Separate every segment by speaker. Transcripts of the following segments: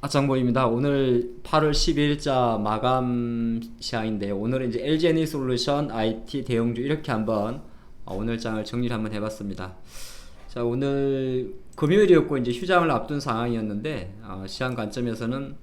Speaker 1: 하창범입니다. 오늘 8월 12일자 마감 시황인데요. 오늘은 이제 LG에너지솔루션, IT, 대형주 이렇게 한번 오늘 장을 정리를 한번 해봤습니다. 자, 오늘 금요일이었고 이제 휴장을 앞둔 상황이었는데 시황 관점에서는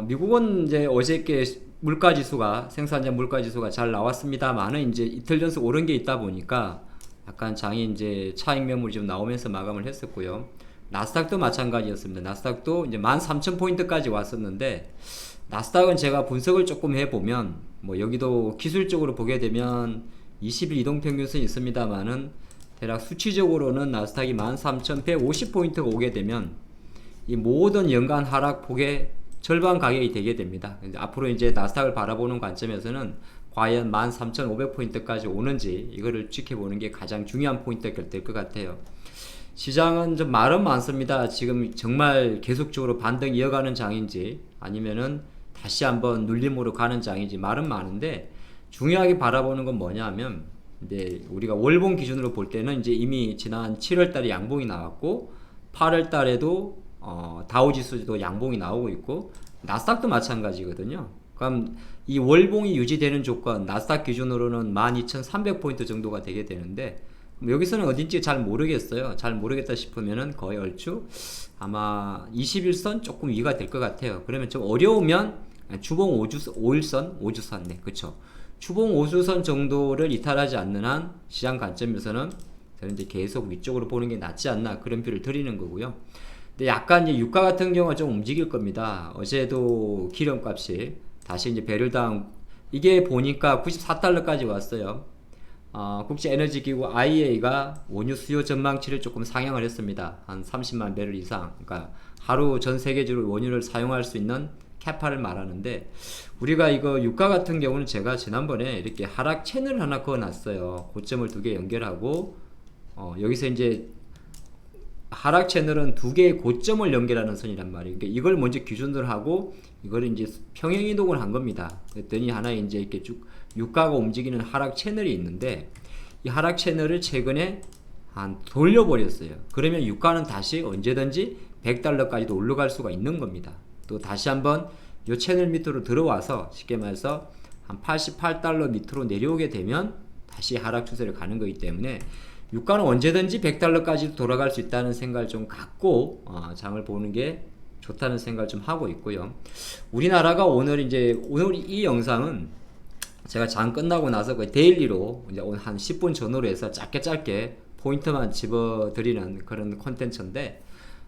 Speaker 1: 미국은 이제 어저께 물가지수가 생산자 물가지수가 잘 나왔습니다만은 이제 이틀 연속 오른 게 있다 보니까 약간 장이 이제 차익 매물이 좀 나오면서 마감을 했었고요. 나스닥도 마찬가지였습니다. 나스닥도 이제 13,000포인트까지 왔었는데, 나스닥은 제가 분석을 조금 해보면, 뭐 여기도 기술적으로 보게 되면 20일 이동평균선이 있습니다만은, 대략 수치적으로는 나스닥이 13,150포인트가 오게 되면, 이 모든 연간 하락폭의 절반 가격이 되게 됩니다. 앞으로 이제 나스닥을 바라보는 관점에서는 과연 13,500포인트까지 오는지, 이거를 지켜보는 게 가장 중요한 포인트가 될 것 같아요. 시장은 좀 말은 많습니다. 지금 정말 계속적으로 반등 이어가는 장인지 아니면은 다시 한번 눌림으로 가는 장인지 말은 많은데, 중요하게 바라보는 건 뭐냐면 이제 우리가 월봉 기준으로 볼 때는 이제 이미 지난 7월 달에 양봉이 나왔고 8월 달에도 다우지수도 양봉이 나오고 있고 나스닥도 마찬가지거든요. 그럼 이 월봉이 유지되는 조건, 나스닥 기준으로는 12,300포인트 정도가 되게 되는데, 여기서는 어딘지 잘 모르겠어요. 잘 모르겠다 싶으면은 거의 얼추 아마 21선 조금 위가 될 것 같아요. 그러면 좀 어려우면 주봉 5일선, 네, 그쵸. 주봉 5주선 정도를 이탈하지 않는 한 시장 관점에서는 저는 이제 계속 위쪽으로 보는 게 낫지 않나, 그런 표를 드리는 거고요. 근데 약간 이제 유가 같은 경우가 좀 움직일 겁니다. 어제도 기름값이 다시 이제 배럴당, 이게 보니까 94달러까지 왔어요. 국제에너지기구 IEA가 원유 수요 전망치를 조금 상향을 했습니다. 한 30만 배럴 이상. 그러니까 하루 전 세계적으로 원유를 사용할 수 있는 캐파를 말하는데, 우리가 이거 유가 같은 경우는 제가 지난번에 이렇게 하락 채널을 하나 그어놨어요. 고점을 두 개 연결하고, 여기서 이제 하락 채널은 두 개의 고점을 연결하는 선이란 말이에요. 그러니까 이걸 먼저 기준으로 하고 이걸 이제 평행 이동을 한 겁니다. 그랬더니 하나 이제 이렇게 쭉 유가가 움직이는 하락 채널이 있는데, 이 하락 채널을 최근에 한 돌려버렸어요. 그러면 유가는 다시 언제든지 100달러까지도 올라갈 수가 있는 겁니다. 또 다시 한번 이 채널 밑으로 들어와서 쉽게 말해서 한 88달러 밑으로 내려오게 되면 다시 하락 추세를 가는 거기 때문에 유가는 언제든지 100달러까지 돌아갈 수 있다는 생각을 좀 갖고 장을 보는 게 좋다는 생각을 좀 하고 있고요. 우리나라가 오늘 이 영상은 제가 장 끝나고 나서 거의 데일리로 이제 오늘 한 10분 전후로 해서 짧게 포인트만 집어드리는 그런 콘텐츠인데,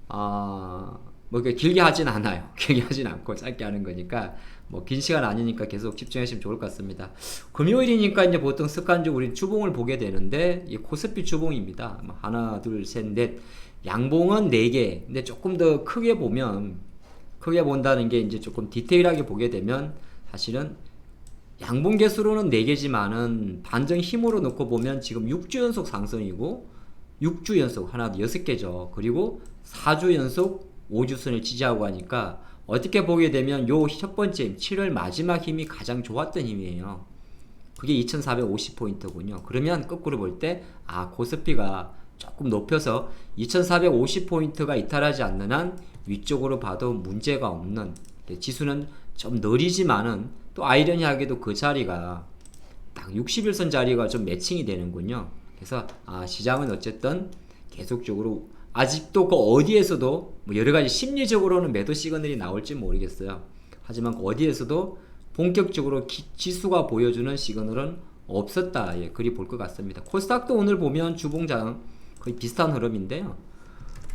Speaker 1: 뭐 길게 하진 않아요. 길게 하진 않고 짧게 하는 거니까 뭐 긴 시간 아니니까 계속 집중하시면 좋을 것 같습니다. 금요일이니까 이제 보통 습관적으로 우리 주봉을 보게 되는데, 이 코스피 주봉입니다. 하나, 둘, 셋, 넷. 양봉은 4개. 근데 조금 더 크게 본다는 게 이제 조금 디테일하게 보게 되면 사실은 양봉 개수로는 4개지만은 반등 힘으로 놓고 보면 지금 6주 연속 상승이고 6주 연속 하나 6개죠. 그리고 4주 연속 5주선을 지지하고 하니까 어떻게 보게 되면 요 첫 번째 7월 마지막 힘이 가장 좋았던 힘이에요. 그게 2450포인트군요. 그러면 거꾸로 볼 때 코스피가 조금 높여서 2450포인트가 이탈하지 않는 한 위쪽으로 봐도 문제가 없는, 지수는 좀 느리지만은 또 아이러니하게도 그 자리가 딱 61선 자리가 좀 매칭이 되는군요. 그래서 시장은 어쨌든 계속적으로 아직도 그 어디에서도 뭐 여러가지 심리적으로는 매도 시그널이 나올지 모르겠어요. 하지만 그 어디에서도 본격적으로 지수가 보여주는 시그널은 없었다, 그리 볼 것 같습니다. 코스닥도 오늘 보면 주봉장 거의 비슷한 흐름인데요.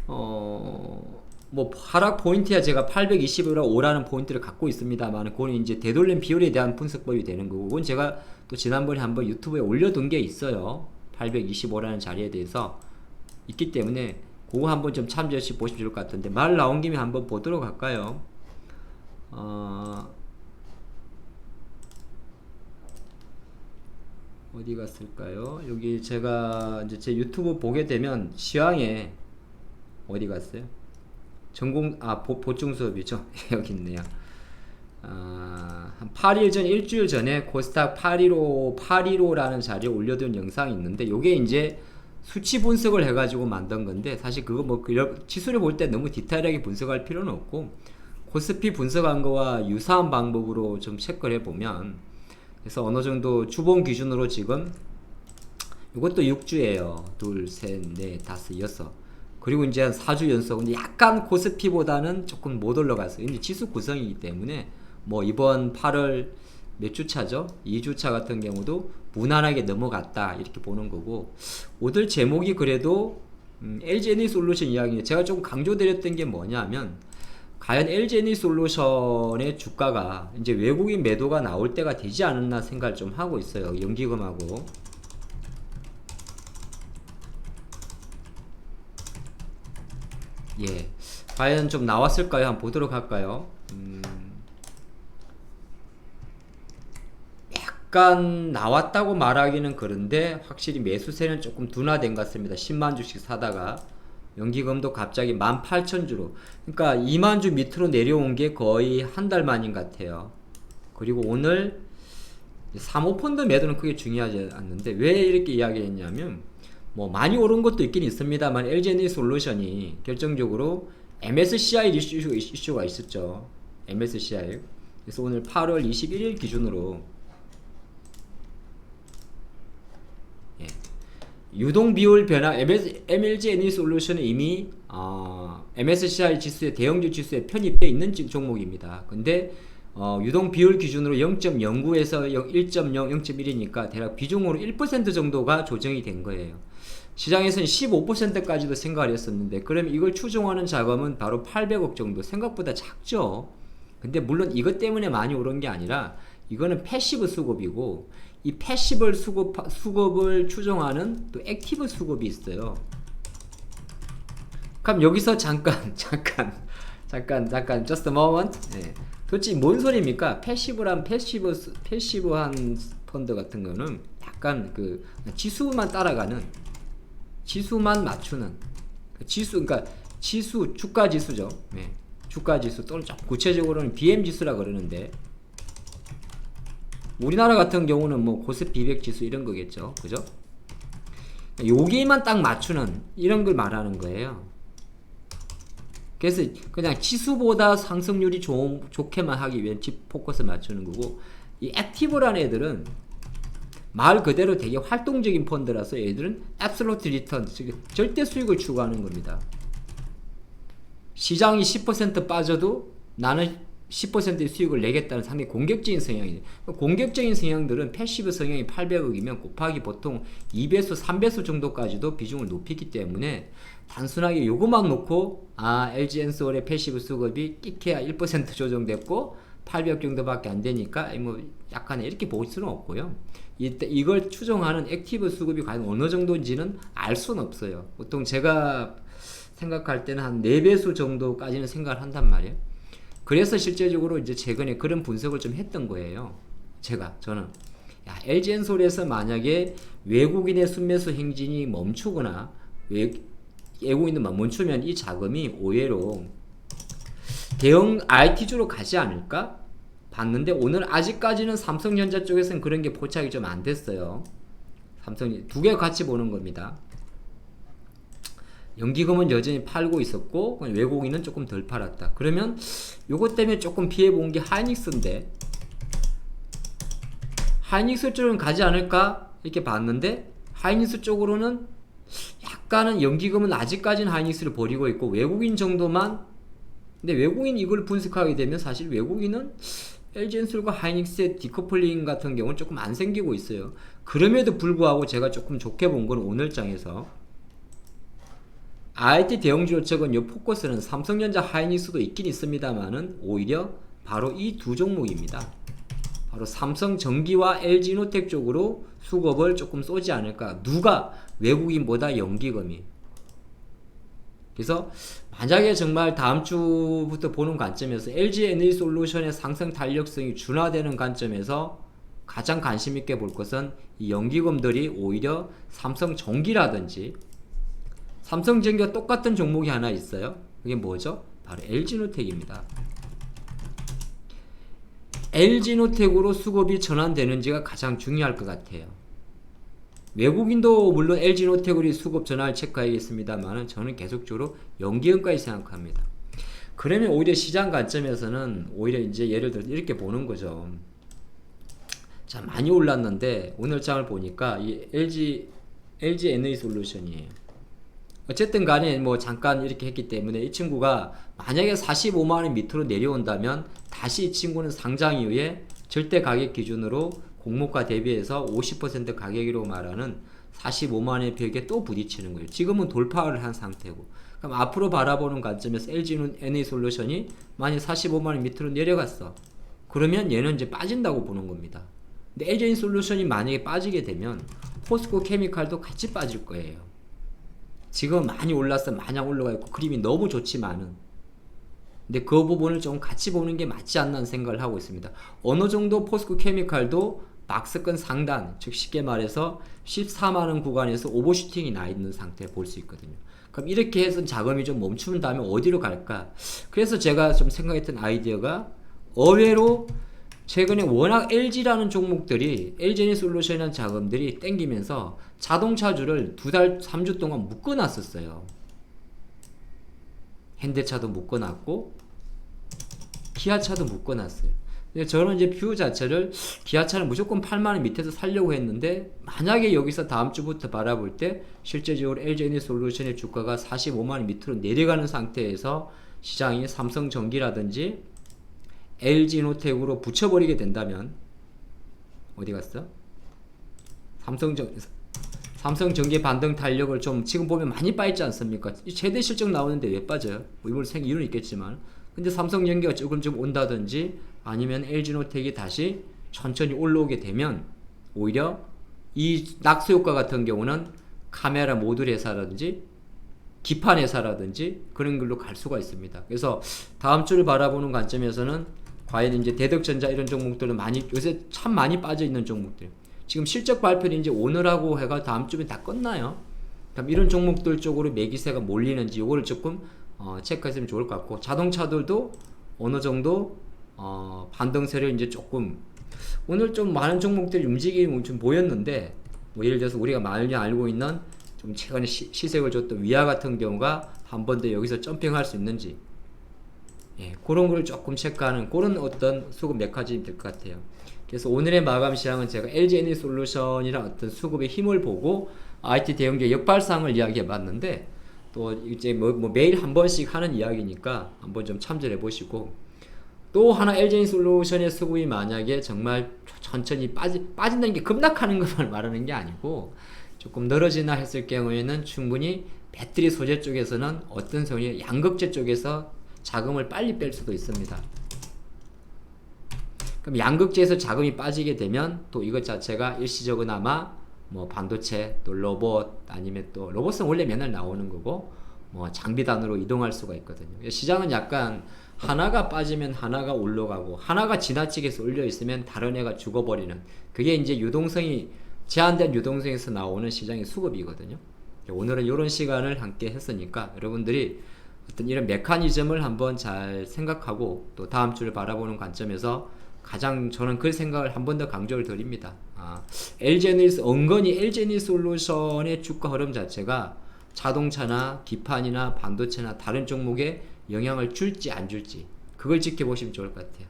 Speaker 1: 뭐 하락 포인트야 제가 825라는 포인트를 갖고 있습니다만, 그건 이제 되돌림 비율에 대한 분석법이 되는 거고, 그건 제가 또 지난번에 한번 유튜브에 올려둔 게 있어요. 825라는 자리에 대해서 있기 때문에 그거 한번 좀 참조해서 보시면 좋을 것 같은데, 말 나온 김에 한번 보도록 할까요? 어디 갔을까요? 여기 제가 이제 제 유튜브 보게 되면 시황에 어디 갔어요? 보충 수업이죠. 여기 있네요. 한 8일 전, 일주일 전에 코스닥 815라는 자리에 올려둔 영상이 있는데, 요게 이제 수치 분석을 해가지고 만든 건데, 사실 그거 뭐 지수를 볼 때 너무 디테일하게 분석할 필요는 없고, 코스피 분석한 거와 유사한 방법으로 좀 체크를 해보면, 그래서 어느 정도 주봉 기준으로 지금 이것도 6주예요. 둘, 셋, 넷, 다섯, 여섯. 그리고 이제 한 4주 연속. 근데 약간 코스피보다는 조금 못 올라갔어요. 이제 지수 구성이기 때문에 뭐 이번 8월 몇 주차죠? 2주차 같은 경우도 무난하게 넘어갔다 이렇게 보는 거고, 오늘 제목이 그래도 LG에너지솔루션 이야기. 제가 좀 강조드렸던 게 뭐냐면, 과연 LG에너지솔루션의 주가가 이제 외국인 매도가 나올 때가 되지 않았나 생각을 좀 하고 있어요. 연기금하고. 예, 과연 좀 나왔을까요? 한번 보도록 할까요? 약간 나왔다고 말하기는 그런데 확실히 매수세는 조금 둔화된 것 같습니다. 10만 주씩 사다가 연기금도 갑자기 18,000주로, 그러니까 2만 주 밑으로 내려온 게 거의 한 달 만인 것 같아요. 그리고 오늘 사모펀드 매도는 크게 중요하지 않는데, 왜 이렇게 이야기했냐면, 뭐 많이 오른 것도 있긴 있습니다만 LG에너지솔루션이 결정적으로 MSCI 이슈가 있었죠. MSCI. 그래서 오늘 8월 21일 기준으로 유동 비율 변화, LG에너지솔루션은 이미 MSCI 지수의 대형주 지수에 편입되어 있는 종목입니다. 근데 유동 비율 기준으로 0.09에서 1.0, 0.1이니까 대략 비중으로 1% 정도가 조정이 된 거예요. 시장에서는 15%까지도 생각을 했었는데, 그럼 이걸 추종하는 자금은 바로 800억 정도, 생각보다 작죠. 근데 물론 이것 때문에 많이 오른 게 아니라 이거는 패시브 수급이고, 이 패시브 수급을 추종하는 또 액티브 수급이 있어요. 그럼 여기서 잠깐 just a moment. 네. 도대체 뭔 소리입니까? 패시브한 펀드 같은 거는 약간 그 지수만 따라가는, 지수만 맞추는 지수, 그러니까 지수, 주가 지수죠. 네. 주가 지수 또는 구체적으로는 BM 지수라 그러는데, 우리나라 같은 경우는 뭐 코스피 200 지수 이런 거겠죠. 그죠? 여기만 딱 맞추는 이런 걸 말하는 거예요. 그래서 그냥 지수보다 상승률이 좋게만 하기 위해 포커스 맞추는 거고, 이 액티브라는 애들은 말 그대로 되게 활동적인 펀드라서 얘들은 absolute return, 절대 수익을 추구하는 겁니다. 시장이 10% 빠져도 나는 10%의 수익을 내겠다는 상당히 공격적인 성향이에요. 공격적인 성향들은 패시브 성향이 800억이면 곱하기 보통 2배수, 3배수 정도까지도 비중을 높이기 때문에, 단순하게 요것만 놓고 LG엔솔의 패시브 수급이 끼케야 1% 조정됐고 800억 정도밖에 안 되니까 뭐 약간 이렇게 볼 수는 없고요. 이걸 추정하는 액티브 수급이 과연 어느 정도인지는 알 수는 없어요. 보통 제가 생각할 때는 한 4배수 정도까지는 생각을 한단 말이에요. 그래서 실제적으로 이제 최근에 그런 분석을 좀 했던 거예요. 저는 LG엔솔에서 만약에 외국인의 순매수 행진이 멈추거나 외국인들만 멈추면 이 자금이 오히려 대형 IT주로 가지 않을까 봤는데, 오늘 아직까지는 삼성전자 쪽에서는 그런 게 포착이 좀 안 됐어요. 삼성이 두 개 같이 보는 겁니다. 연기금은 여전히 팔고 있었고 외국인은 조금 덜 팔았다. 그러면 요것 때문에 조금 피해 본 게 하이닉스인데, 하이닉스 쪽으로는 가지 않을까 이렇게 봤는데, 하이닉스 쪽으로는 약간은 연기금은 아직까지는 하이닉스를 버리고 있고 외국인 정도만. 근데 외국인 이걸 분석하게 되면 사실 외국인은 LG엔솔과 하이닉스의 디커플링 같은 경우는 조금 안 생기고 있어요. 그럼에도 불구하고 제가 조금 좋게 본 건 오늘 장에서 IT 대형주 쪽은 요 포커스는 삼성전자, 하이닉스도 있긴 있습니다만은 오히려 바로 이 두 종목입니다. 바로 삼성전기와 LG노텍 쪽으로 수급을 조금 쏘지 않을까. 누가? 외국인보다 연기금이. 그래서 만약에 정말 다음 주부터 보는 관점에서 LG에너지솔루션의 상승 탄력성이 준화되는 관점에서 가장 관심 있게 볼 것은 이 연기금들이 오히려 삼성전기라든지, 삼성전기와 똑같은 종목이 하나 있어요. 그게 뭐죠? 바로 LG노텍입니다. LG노텍으로 수급이 전환되는지가 가장 중요할 것 같아요. 외국인도 물론 LG노텍으로 수급 전환을 체크해야겠습니다만 저는 계속적으로 연기금까지 생각합니다. 그러면 오히려 시장 관점에서는 오히려 이제 예를 들어 이렇게 보는 거죠. 자, 많이 올랐는데 오늘 장을 보니까 이 LG 에너지솔루션이에요. 어쨌든 간에 뭐 잠깐 이렇게 했기 때문에 이 친구가 만약에 45만원 밑으로 내려온다면 다시 이 친구는 상장 이후에 절대 가격 기준으로 공모가 대비해서 50% 가격으로 말하는 45만원의 벽에 또 부딪히는 거예요. 지금은 돌파를 한 상태고, 그럼 앞으로 바라보는 관점에서 LG 에너지솔루션이 만약 45만원 밑으로 내려갔어. 그러면 얘는 이제 빠진다고 보는 겁니다. 근데 LG 에너지솔루션이 만약에 빠지게 되면 포스코 케미칼도 같이 빠질 거예요. 지금 많이 올랐어, 마냥 올라가 있고 그림이 너무 좋지만은, 근데 그 부분을 좀 같이 보는 게 맞지 않나는 생각을 하고 있습니다. 어느 정도 포스코 케미칼도 박스권 상단, 즉 쉽게 말해서 14만원 구간에서 오버슈팅이 나 있는 상태에 볼 수 있거든요. 그럼 이렇게 해서 자금이 좀 멈추는 다음에 어디로 갈까? 그래서 제가 좀 생각했던 아이디어가, 의외로 최근에 워낙 LG라는 종목들이, LG에너지솔루션이라는 자금들이 땡기면서 자동차주를 2달, 3주 동안 묶어놨었어요. 현대차도 묶어놨고 기아차도 묶어놨어요. 근데 저는 이제 뷰 자체를 기아차는 무조건 8만원 밑에서 살려고 했는데, 만약에 여기서 다음 주부터 바라볼 때 실제적으로 LG에너지솔루션의 주가가 45만원 밑으로 내려가는 상태에서 시장이 삼성전기라든지 LG노텍으로 붙여버리게 된다면, 어디 갔어? 삼성전기 반등 탄력을 좀 지금 보면 많이 빠있지 않습니까? 최대 실적 나오는데 왜 빠져요? 뭐 이유는 있겠지만, 근데 삼성전기가 조금 좀 온다든지 아니면 LG노텍이 다시 천천히 올라오게 되면 오히려 이 낙수 효과 같은 경우는 카메라 모듈 회사라든지 기판 회사라든지 그런 걸로 갈 수가 있습니다. 그래서 다음 주를 바라보는 관점에서는 과연 이제 대덕전자 이런 종목들은 많이, 요새 참 많이 빠져 있는 종목들, 지금 실적 발표를 이제 오늘하고 해가 다음 주면 다 끝나요. 그럼 이런 종목들 쪽으로 매기세가 몰리는지 요거를 조금 체크했으면 좋을 것 같고, 자동차들도 어느 정도 반등세를 이제 조금, 오늘 좀 많은 종목들이 움직임이 좀 보였는데, 뭐 예를 들어서 우리가 많이 알고 있는 좀 최근에 시색을 줬던 위아 같은 경우가 한 번 더 여기서 점핑할 수 있는지, 예, 그런 걸 조금 체크하는 그런 어떤 수급 메커니즘이 될 것 같아요. 그래서 오늘의 마감 시황은 제가 LG에너지솔루션이랑 어떤 수급의 힘을 보고 IT 대형주의 역발상을 이야기해 봤는데, 또 이제 뭐 매일 한 번씩 하는 이야기니까 한번 좀 참조해 보시고, 또 하나 LG에너지솔루션의 수급이 만약에 정말 천천히 빠진다는 게 급락하는 것만 말하는 게 아니고 조금 늘어지나 했을 경우에는 충분히 배터리 소재 쪽에서는 어떤 성이 양극재 쪽에서 자금을 빨리 뺄 수도 있습니다. 그럼 양극재에서 자금이 빠지게 되면 또 이것 자체가 일시적으나마 뭐 반도체, 또 로봇, 아니면 또 로봇은 원래 맨날 나오는 거고 뭐 장비단으로 이동할 수가 있거든요. 시장은 약간 하나가 빠지면 하나가 올라가고, 하나가 지나치게 쏠려 있으면 다른 애가 죽어버리는, 그게 이제 유동성이, 제한된 유동성에서 나오는 시장의 수급이거든요. 오늘은 이런 시간을 함께 했으니까 여러분들이 어떤 이런 메커니즘을 한번 잘 생각하고, 또 다음 주를 바라보는 관점에서 가장 저는 그 생각을 한 번 더 강조를 드립니다. 은근히 LG에너지솔루션의 주가 흐름 자체가 자동차나 기판이나 반도체나 다른 종목에 영향을 줄지 안 줄지, 그걸 지켜보시면 좋을 것 같아요.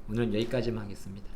Speaker 1: 오늘은 여기까지만 하겠습니다.